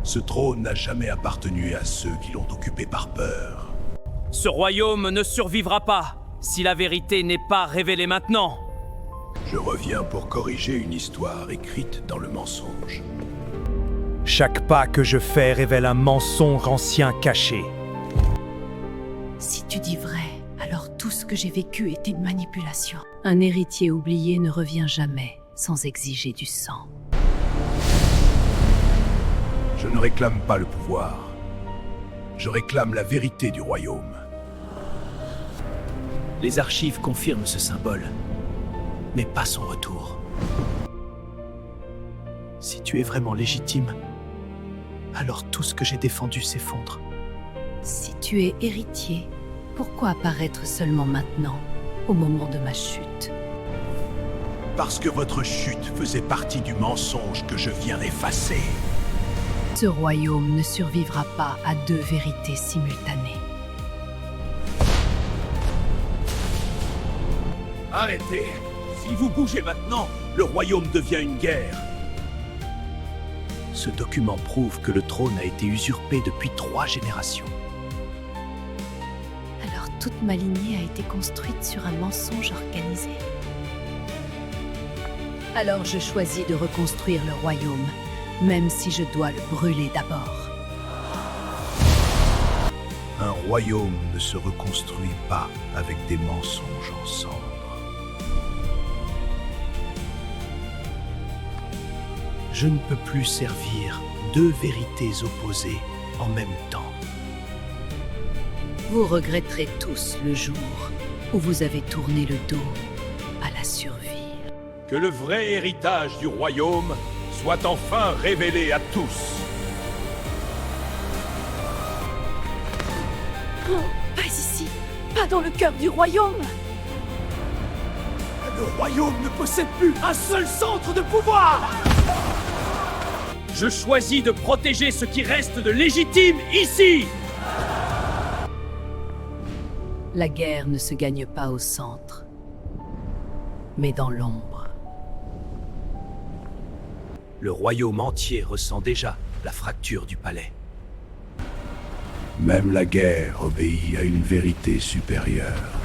Ce trône n'a jamais appartenu à ceux qui l'ont occupé par peur. Ce royaume ne survivra pas si la vérité n'est pas révélée maintenant. Je reviens pour corriger une histoire écrite dans le mensonge. Chaque pas que je fais révèle un mensonge ancien caché. Si tu dis vrai, alors tout ce que j'ai vécu est une manipulation. Un héritier oublié ne revient jamais sans exiger du sang. Je ne réclame pas le pouvoir. Je réclame la vérité du royaume. Les archives confirment ce symbole, mais pas son retour. Si tu es vraiment légitime, alors tout ce que j'ai défendu s'effondre. Si tu es héritier, pourquoi apparaître seulement maintenant, au moment de ma chute? Parce que votre chute faisait partie du mensonge que je viens d'effacer. Ce royaume ne survivra pas à deux vérités simultanées. Arrêtez! Si vous bougez maintenant, le royaume devient une guerre. Ce document prouve que le trône a été usurpé depuis 3 générations. Alors toute ma lignée a été construite sur un mensonge organisé. Alors je choisis de reconstruire le royaume, même si je dois le brûler d'abord. Un royaume ne se reconstruit pas avec des mensonges en cendres. Je ne peux plus servir 2 vérités opposées en même temps. Vous regretterez tous le jour où vous avez tourné le dos à la survie. Que le vrai héritage du royaume soit enfin révélé à tous. Oh, pas ici, pas dans le cœur du royaume. Le royaume ne possède plus un seul centre de pouvoir. Je choisis de protéger ce qui reste de légitime ici. La guerre ne se gagne pas au centre, mais dans l'ombre. Le royaume entier ressent déjà la fracture du palais. Même la guerre obéit à une vérité supérieure.